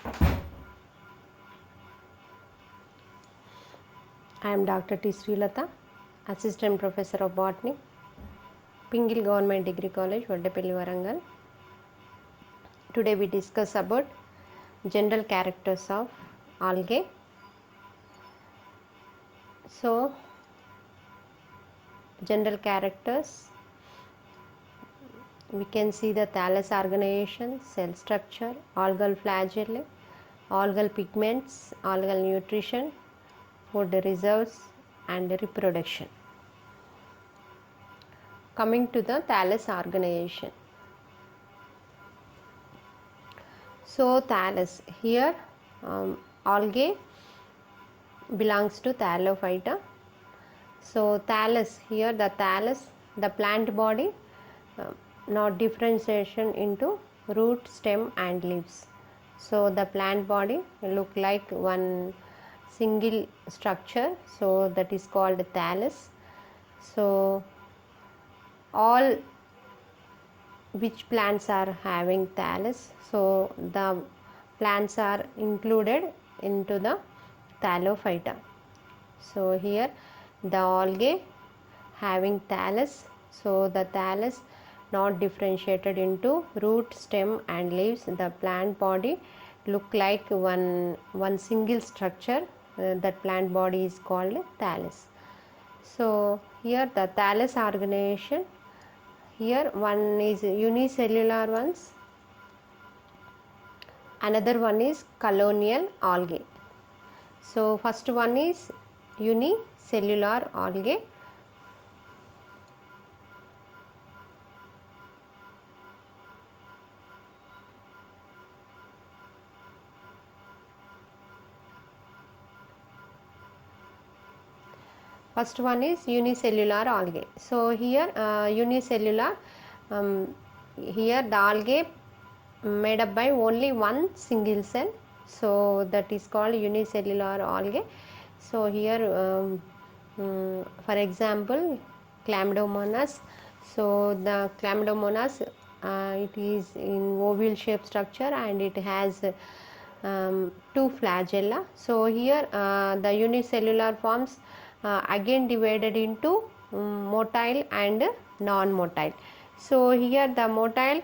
I am Dr. T. Srilata, Assistant Professor of Botany, Pingil Government Degree College, Vaddapelli, Varangal. Today we discuss about general characters of algae. So, general characters, we can see the thallus organization, cell structure, algal flagellae, algal pigments, algal nutrition, food reserves and reproduction. Coming to the thallus organization. So thallus, here algae belongs to Thallophyta. So thallus, here the thallus, the plant body, not differentiation into root, stem and leaves. So the plant body look like one single structure, so that is called thallus. So all which plants are having thallus, so the plants are included into the Thallophyta. So here the algae having thallus, so the thallus not differentiated into root, stem and leaves. The plant body look like one single structure, that plant body is called thallus. So here the thallus organization, here one is unicellular ones, another one is colonial algae. So first one is unicellular algae. First one is unicellular algae. So here unicellular, here the algae made up by only one single cell, so that is called unicellular algae. So here for example Chlamydomonas. So the Chlamydomonas, it is in oval shaped structure and it has two flagella. So here the unicellular forms again divided into motile and non-motile. So here the motile,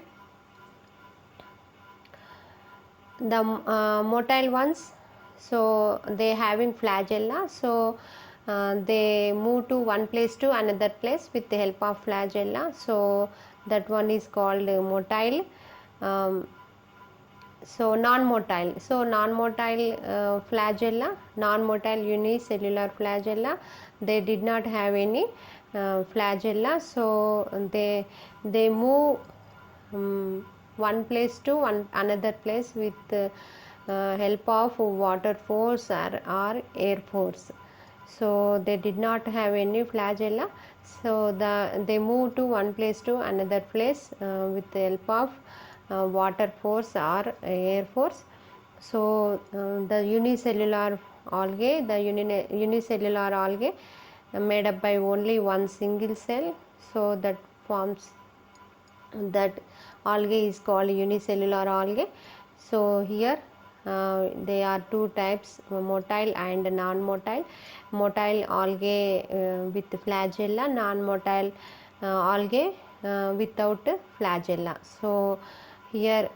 motile ones, so they having flagella, so they move to one place to another place with the help of flagella, so that one is called motile. So non-motile, so non-motile flagella, non-motile unicellular flagella, they did not have any flagella, so they move one place to another place with help of water force or air force. So they did not have any flagella, so they move to one place to another place with the help of water force or air force. So the unicellular algae, the unicellular algae made up by only one single cell, so that forms, that algae is called unicellular algae. So here there are two types, motile and non-motile. Motile algae with flagella, non-motile algae without flagella. So here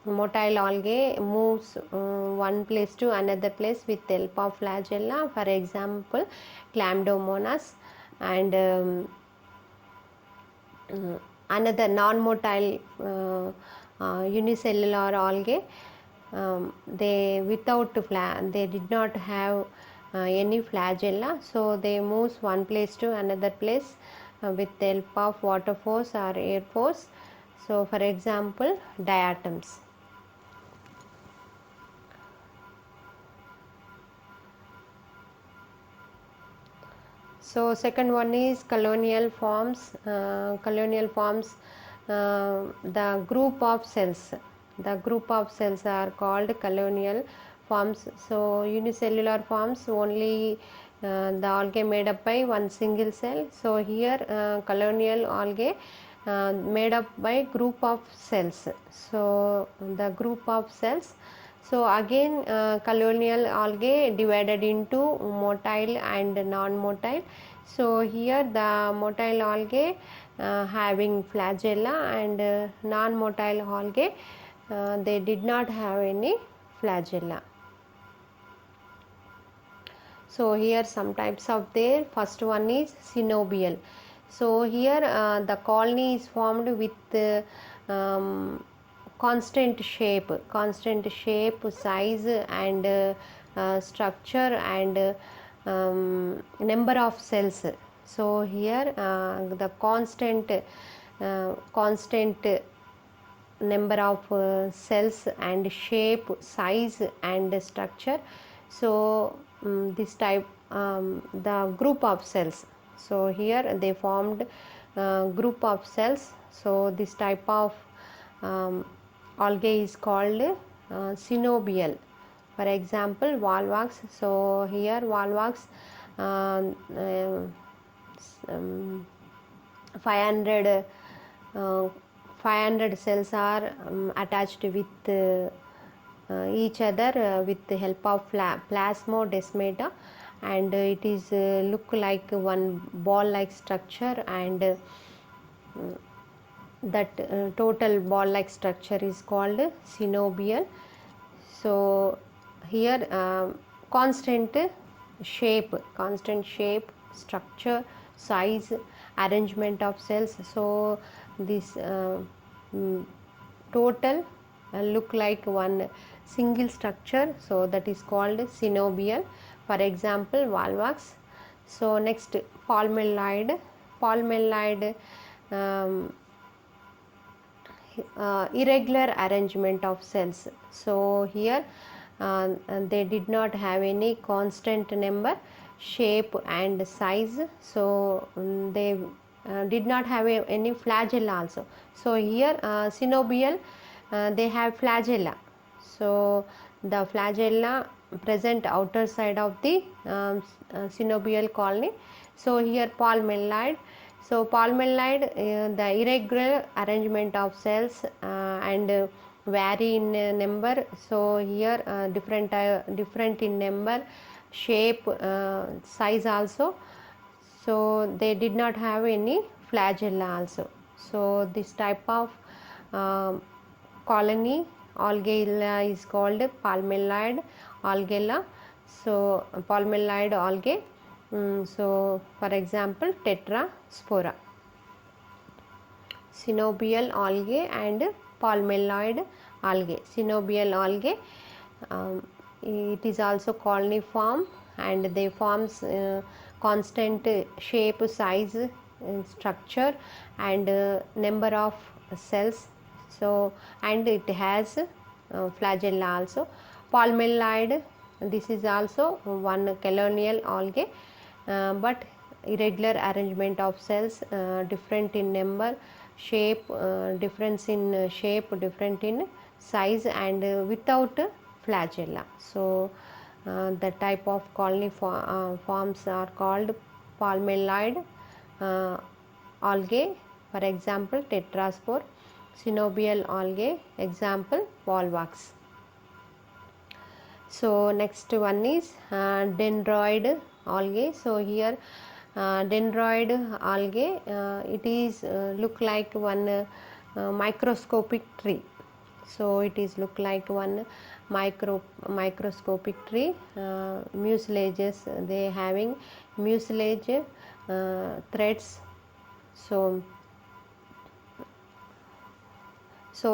motile algae moves one place to another place with help of flagella, for example Chlamydomonas, and another non-motile unicellular algae, they without they did not have any flagella, so they moves one place to another place with the help of water force or air force. So for example diatoms. So second one is colonial forms. Colonial forms, the group of cells. The group of cells are called colonial forms. So unicellular forms only the algae made up by one single cell. So here colonial algae made up by group of cells. So the group of cells, So again colonial algae divided into motile and non-motile. So here the motile algae having flagella, and non-motile algae they did not have any flagella. So here some types of there. First one is synobial. So here the colony is formed with constant shape, size, and structure, and number of cells. So here the constant number of cells and shape, size, and structure. So this type the group of cells. So here they formed group of cells. So this type of algae is called synobial. For example, Volvox. So here Volvox 500 cells are attached with each other with the help of plasmodesmata, and it is look like one ball like structure, and that total ball like structure is called synobial. So here constant shape, structure, size, arrangement of cells. So this total look like one single structure, so that is called synobial. For example, Volvox. So next, palmelloid. Irregular arrangement of cells. So here they did not have any constant number, shape, and size. So they did not have any flagella also. So here synobial they have flagella. So the flagella present outer side of the synobial colony. So here palmelloid. So palmelloid, the irregular arrangement of cells and vary in number. So here different in number, shape, size also. So they did not have any flagella also. So this type of colony algae is called palmelloid algae. So palmelloid algae. So for example, Tetraspora, synobial algae and palmelloid algae. Synobial algae, it is also coloniform, and they forms constant shape, size, structure, and number of cells. So and it has flagella also. Palmelloid, this is also one colonial algae, but irregular arrangement of cells, different in number, shape, difference in shape, different in size, and without flagella. So the type of colony forms are called palmelloid algae. For example, Tetraspore. Synobial algae, example Volvox. So next one is dendroid algae. So here dendroid algae, it is look like one microscopic tree. So it is look like one microscopic tree. Mucilages, they having mucilage threads. So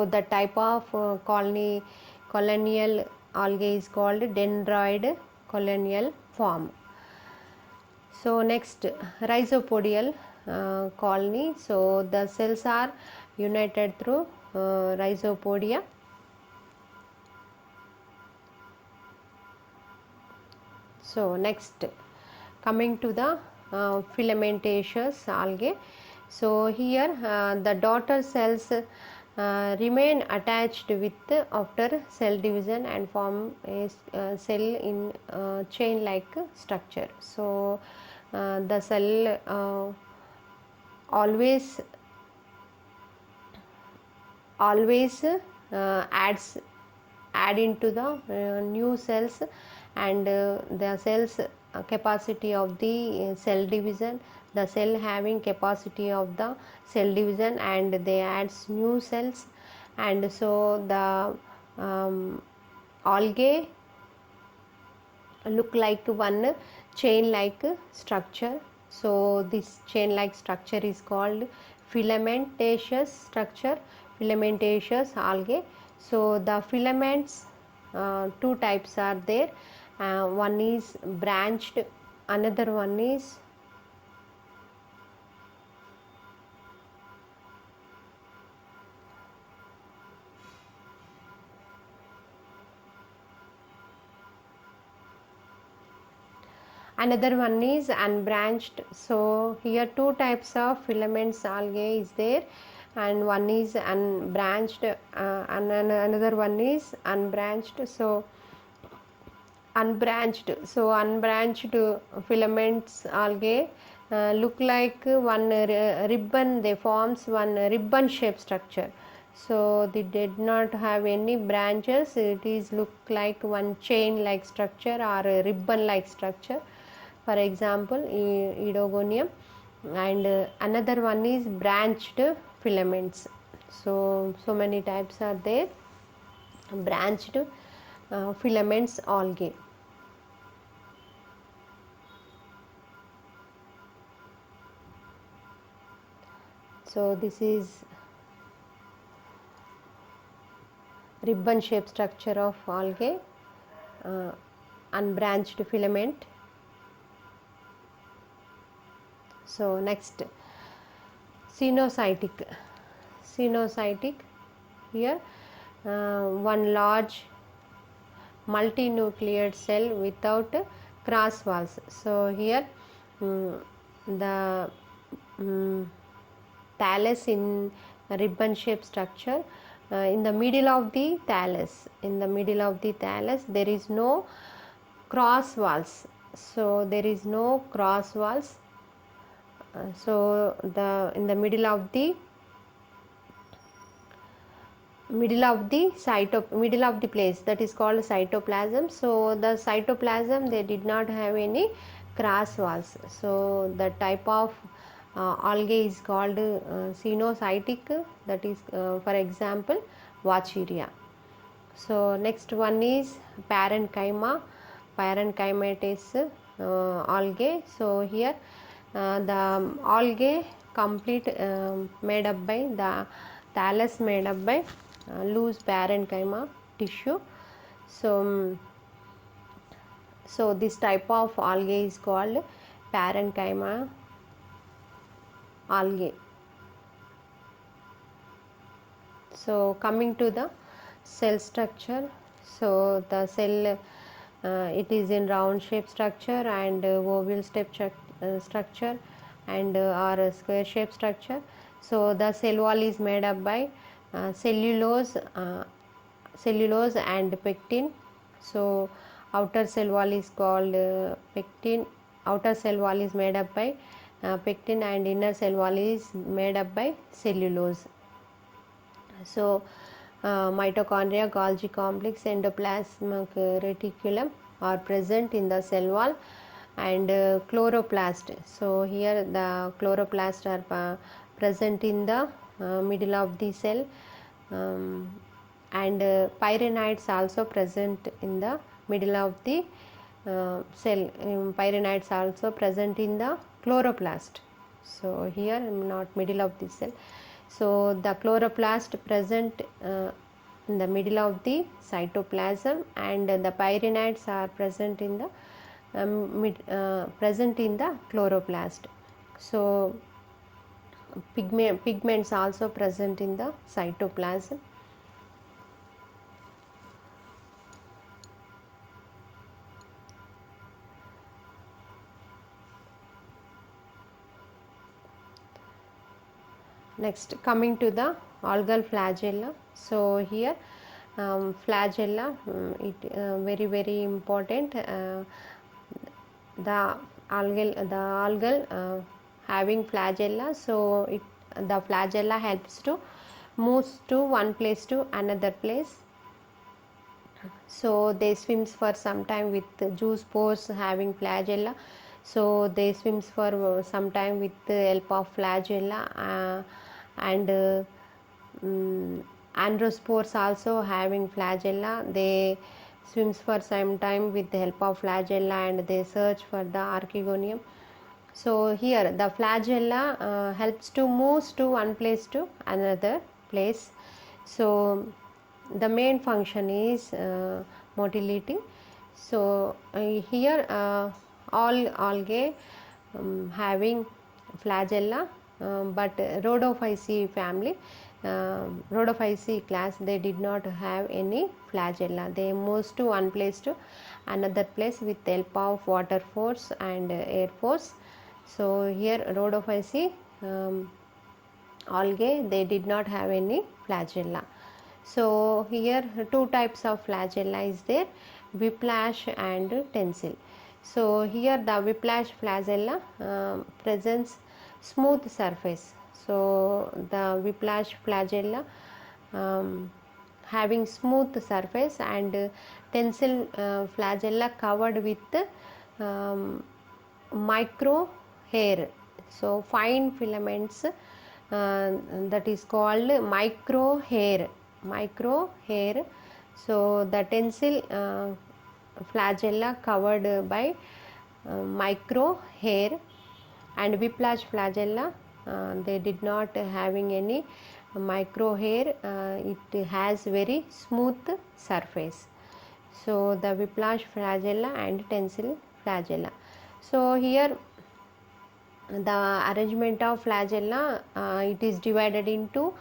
the type of colonial algae is called dendroid colonial form. So next, rhizopodial colony. So the cells are united through rhizopodia. So next, coming to the filamentous algae. So here the daughter cells remain attached with after cell division and form a cell in chain like structure. So the cell always add into the new cells, and the cells capacity of the cell division, the cell having capacity of the cell division, and they adds new cells, and so the algae look like one chain like structure. So this chain like structure is called filamentaceous structure, filamentaceous algae. So the filaments, two types are there, one is branched, another one is unbranched. So here two types of filaments algae is there, and one is unbranched, and another one is unbranched. So unbranched filaments algae look like one ribbon, they forms one ribbon shape structure. So they did not have any branches, it is look like one chain like structure or a ribbon like structure, for example Edogonium. And another one is branched filaments. So many types are there, branched filaments algae. So this is ribbon shaped structure of algae, unbranched filament. So next, cenocytic. Here one large multinucleated cell without cross walls. So here the thallus in ribbon shaped structure. In the middle of the thallus, there is no cross walls. So there is no cross walls. So in the middle of the place, that is called cytoplasm. So the cytoplasm, they did not have any cross walls. So the type of algae is called cenocytic, that is for example Wacheria. So next one is parenchyma, parenchymatous algae. So here the algae complete made up by the thallus, made up by loose parenchyma tissue. So this type of algae is called parenchyma algae. So coming to the cell structure, so the cell it is in round shape structure and oval structure and or a square shape structure. So the cell wall is made up by cellulose and pectin. So outer cell wall is called pectin. Outer cell wall is made up by pectin, and inner cell wall is made up by cellulose. So mitochondria, Golgi complex, endoplasmic reticulum are present in the cell wall, and chloroplast. So here the chloroplast are present in the middle of the cell, and pyrénides also present in the middle of the cell. Pyrénides also present in the chloroplast. So here not middle of the cell. So the chloroplast present in the middle of the cytoplasm, and the pyrénides are present in the chloroplast. So pigments also present in the cytoplasm. Next, coming to the algal flagella. So here flagella, it very important. The algal having flagella, so the flagella helps to move to one place to another place. So they swims for some time with zoospores having flagella. So they swims for some time with the help of flagella, and androspores also having flagella. They swims for some time with the help of flagella, and they search for the archegonium. So here the flagella helps to move to one place to another place. So the main function is motility. So here all algae having flagella, but Rhodophyceae family, Rhodophyceae class, they did not have any flagella. They moves to one place to another place with help of water force and air force. So here Rhodophyceae algae, they did not have any flagella. So here two types of flagella is there, whiplash and tensile. So here the whiplash flagella presents smooth surface. So the whiplash flagella having smooth surface, and tensile flagella covered with micro hair. So fine filaments, that is called micro hair. So the tensile flagella covered by micro hair, and whiplash flagella they did not having any micro hair. It has very smooth surface. So the whiplash flagella and tensile flagella. So here the arrangement of flagella, it is divided into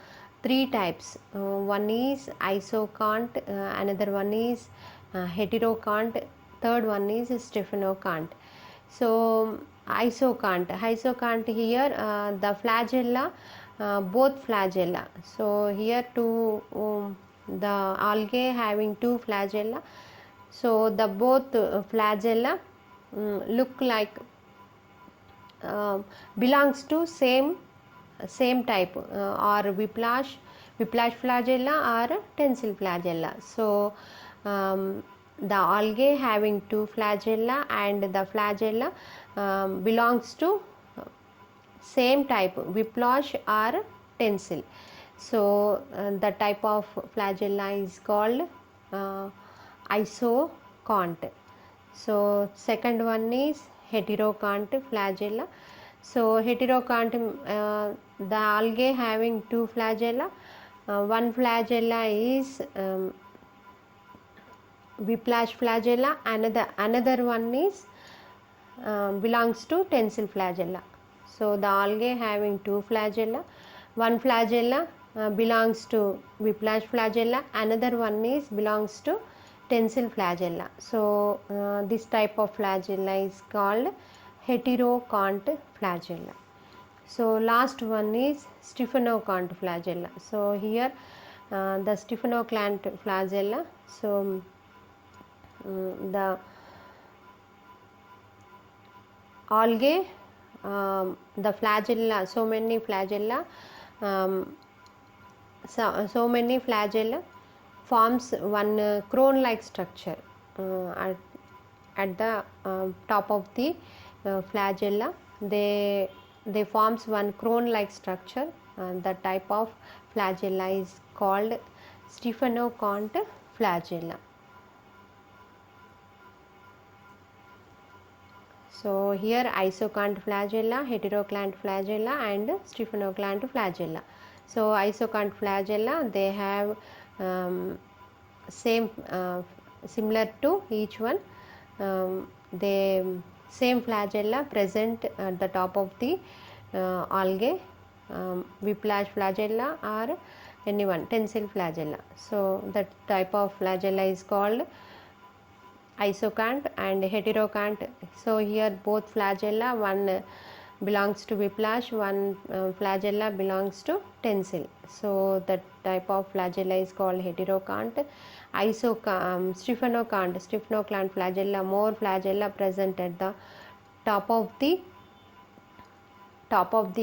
three types. One is isocont, another one is heterocont, third one is stephanocont. So isocont here the flagella, both flagella. So here the algae having two flagella. So the both flagella look like belongs to same type, or whiplash flagella or tensile flagella. So the algae having two flagella, and the flagella belongs to same type, whiplash or tensile. So the type of flagella is called isocont. So second one is heterocont flagella. So heterocont, the algae having two flagella. One flagella is whiplash flagella, another one is belongs to tensile flagella. So the algae having two flagella, one flagella belongs to whiplash flagella, another one is belongs to tensile flagella. So this type of flagella is called heterocont flagella. So last one is stephanocont flagella. So here the stephanocont flagella. So the algae, the flagella, so many flagella forms one crown like structure at the top of the flagella. They forms one crown like structure. The type of flagella is called stephanocont flagella. So here isocont flagella, heterocont flagella and stephanocont flagella. So isocont flagella, they have same similar to each one. They same flagella present at the top of the algae, whiplash flagella or anyone tensile flagella. So that type of flagella is called isocont and heterocont. So here both flagella, one belongs to whiplash, one flagella belongs to tensile. So that type of flagella is called heterocont. Stephanocont flagella, more flagella present at the top of the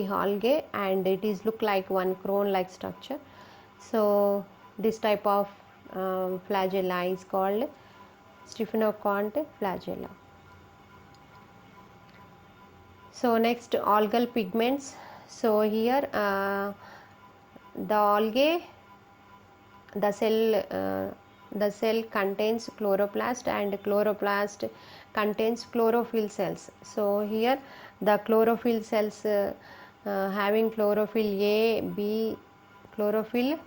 algae, and it is look like one crown like structure. So this type of flagella is called staphynoconch flagella. So next, algal pigments. So here the algae, the cell contains chloroplast, and chloroplast contains chlorophyll cells. So here the chlorophyll cells having chlorophyll A, B, chlorophyll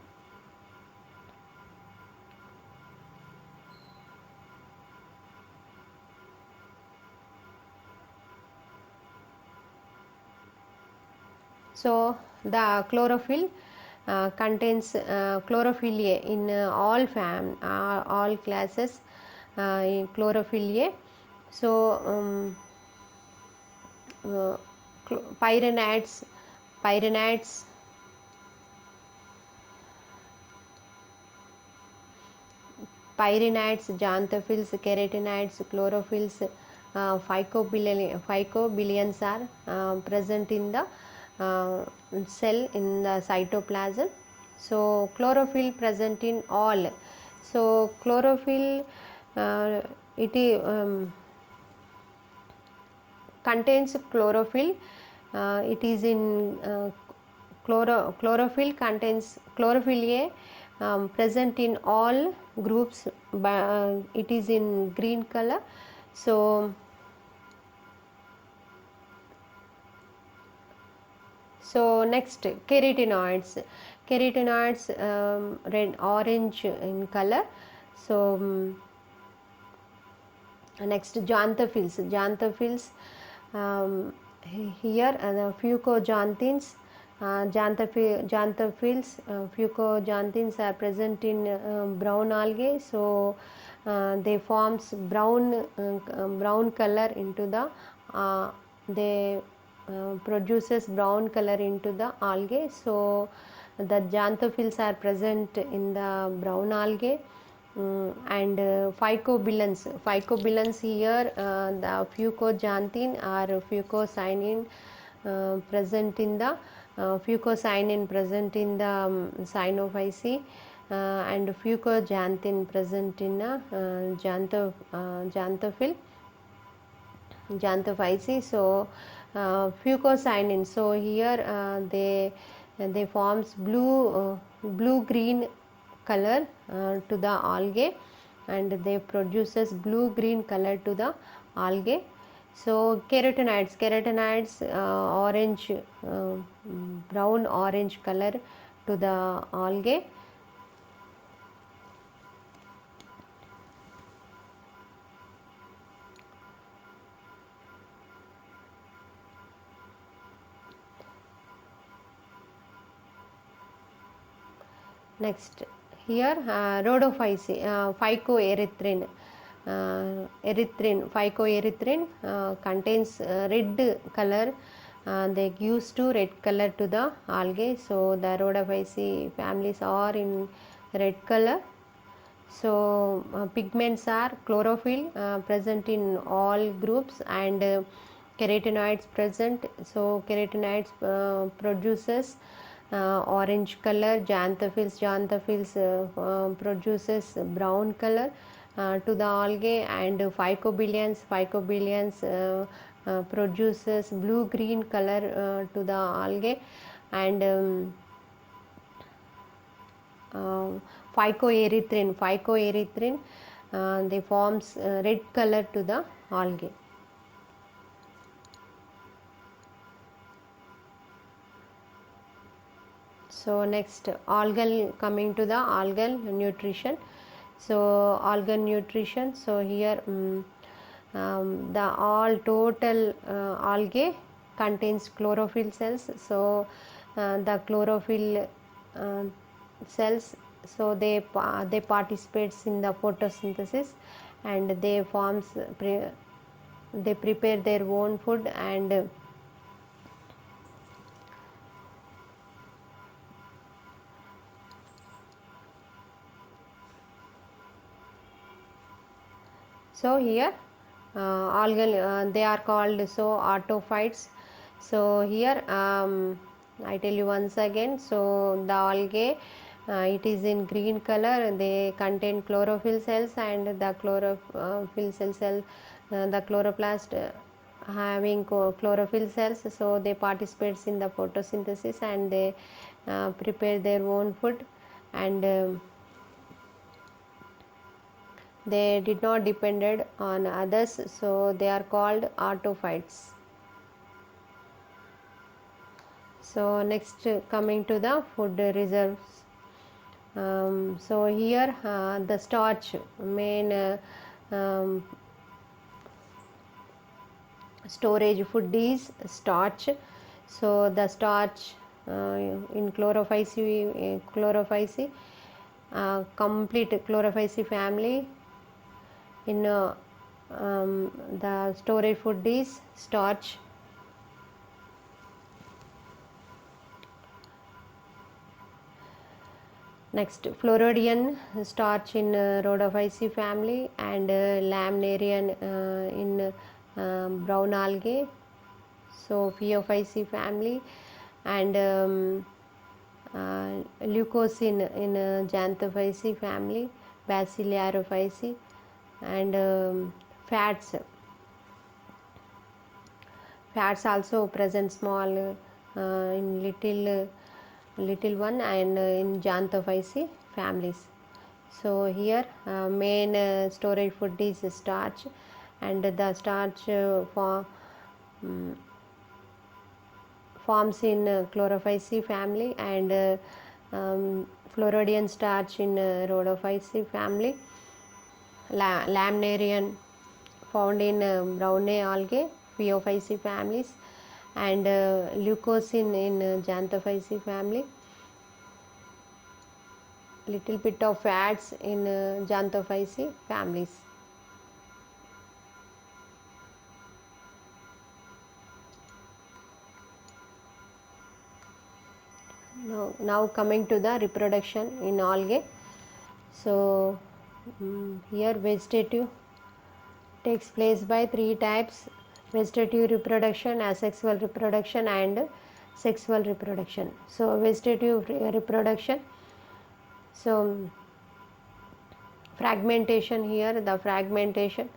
so the chlorophyll contains chlorophyll A in all classes in chlorophyll A. So pyrannids xanthophylls, keratinoids, chlorophylls, phycobillions are present in the cell in the cytoplasm. So chlorophyll present in all. So chlorophyll it is contains chlorophyll. It is in chlorophyll contains chlorophyll A present in all groups, it is in green color. So next, carotenoids red orange in color. So next, xanthophylls here the fucoxanthins, xanthophylls fucoxanthins are present in brown algae. So they forms brown color into the they produces brown color into the algae. So the xanthophylls are present in the brown algae. And phycobillions here the fucoxanthin or fucocyanin present in the fucocyanin present in the Cyanophyceae, and fucoxanthin present in xanthophyceae. So fucocyanin, so here they forms blue green color to the algae, and they produces blue green color to the algae. So carotenoids orange brown orange color to the algae. Next, here rhodophyceae, phycoerythrin phycoerythrin contains red color. They gives to red color to the algae. So the rhodophyceae families are in red color. So pigments are chlorophyll present in all groups, and carotenoids present. So carotenoids produces orange color. Xanthophylls produces brown color to the algae, and phycobillions produces blue green color to the algae, and phycoerythrin they forms red color to the algae. So next, coming to the algal nutrition. So algal nutrition, so here the all total algae contains chlorophyll cells. So the chlorophyll cells, so they participates in the photosynthesis, and they prepare their own food, and so here algal they are called so autophytes. So here I tell you once again, so the algae it is in green color. They contain chlorophyll cells, and the chlorophyll cell the chloroplast having chlorophyll cells, so they participates in the photosynthesis, and they prepare their own food, and they did not depended on others, so they are called autophytes. So next, coming to the food reserves. So here the starch, main storage food is starch. So the starch in chlorophyceae, complete chlorophyceae family, in the storage food is starch. Next, Floridian starch in Rhodophyceae family, and Lamnarian in brown algae, so Phaeophyceae family, and Leucocene in Xanthophyceae family, Basilarophyceae, and fats also present small in little one, and in Xanthophyceae families. So here main storage food is starch, and the starch forms in Chlorophyceae family, and Floridian starch in Rhodophyceae family, Lamnarian found in brown algae, Phaeophyceae families, and Leucocene in Xanthophyceae family, little bit of fats in Xanthophyceae families. Now coming to the reproduction in algae. So here vegetative takes place by three types: vegetative reproduction, asexual reproduction, and sexual reproduction. So vegetative reproduction, so fragmentation, here the fragmentation,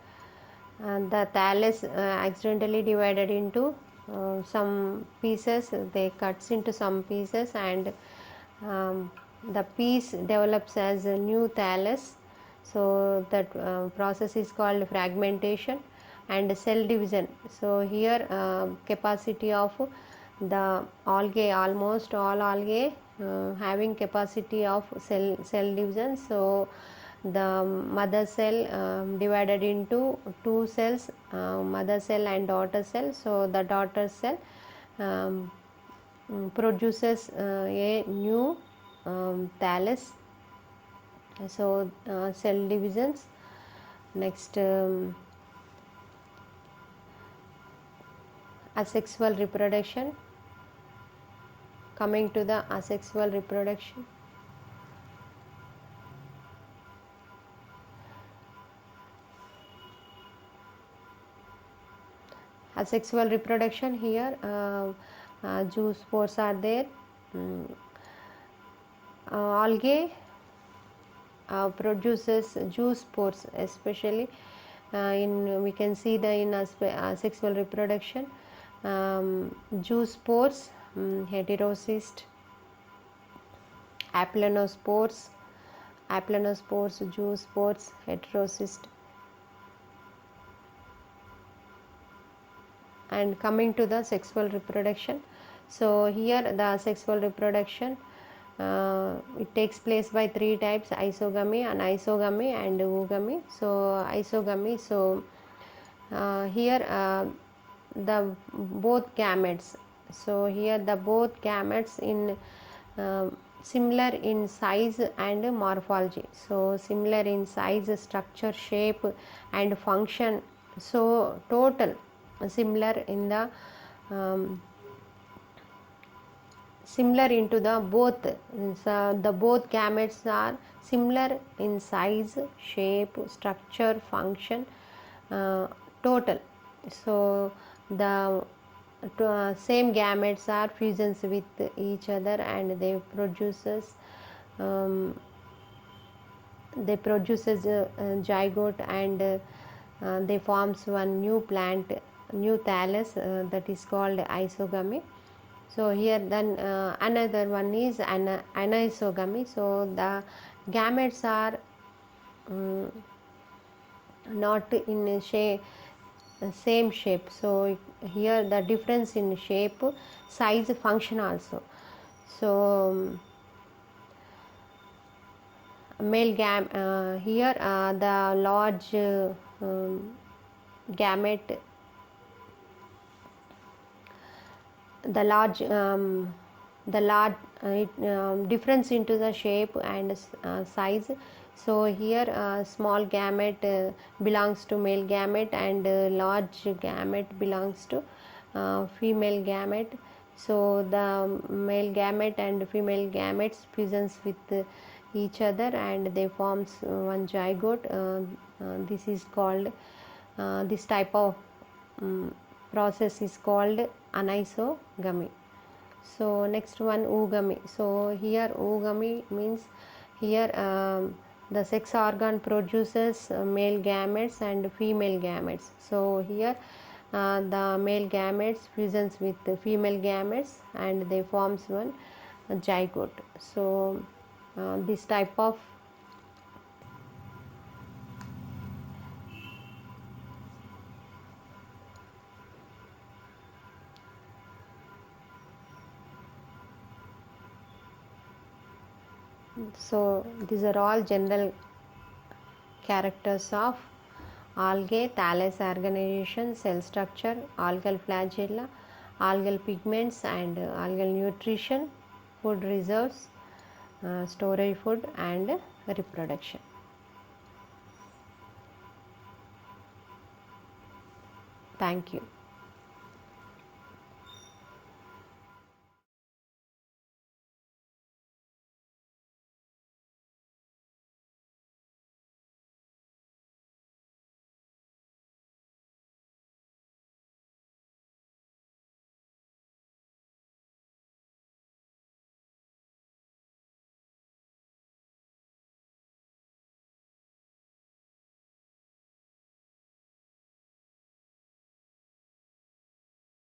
the thallus accidentally divided into some pieces, they cuts into some pieces, and the piece develops as a new thallus. So that process is called fragmentation. And cell division, so here capacity of the algae, almost all algae having capacity of cell division. So the mother cell divided into two cells, mother cell and daughter cell. So the daughter cell produces a new thallus. So cell divisions. Next, asexual reproduction. Coming to the asexual reproduction, asexual reproduction, here zoospores are there. Algae produces zoospores, especially we can see the in asexual reproduction, zoospores, heterocyst, aplanospores, zoospores, heterocyst. And coming to the sexual reproduction, so here the sexual reproduction it takes place by three types: isogamy, anisogamy, and oogamy. So isogamy, so here the both gametes, so here the both gametes in similar in size and morphology, so similar in size, structure, shape, and function. So total similar in the similar into the both, so the both gametes are similar in size, shape, structure, function, total. So the same gametes are fusions with each other, and they produces they produces a zygote, and they forms one new plant, new thallus, that is called isogamy. So here then another one is anisogamy. So the gametes are not in a same shape. So here the difference in shape, size, function also. So male here the large gamete, the large difference into the shape and size. So here small gamete belongs to male gamete, and large gamete belongs to female gamete. So the male gamete and female gametes fusions with each other, and they forms one zygote. This is called this type of process is called anisogamy. So next one, oogamy. So here oogamy means here the sex organ produces male gametes and female gametes. So here the male gametes fusions with the female gametes, and they forms one zygote. So this type of so these are all general characters of algae: thallus organization, cell structure, algal flagella, algal pigments, and algal nutrition, food reserves, storage food, and reproduction. Thank you.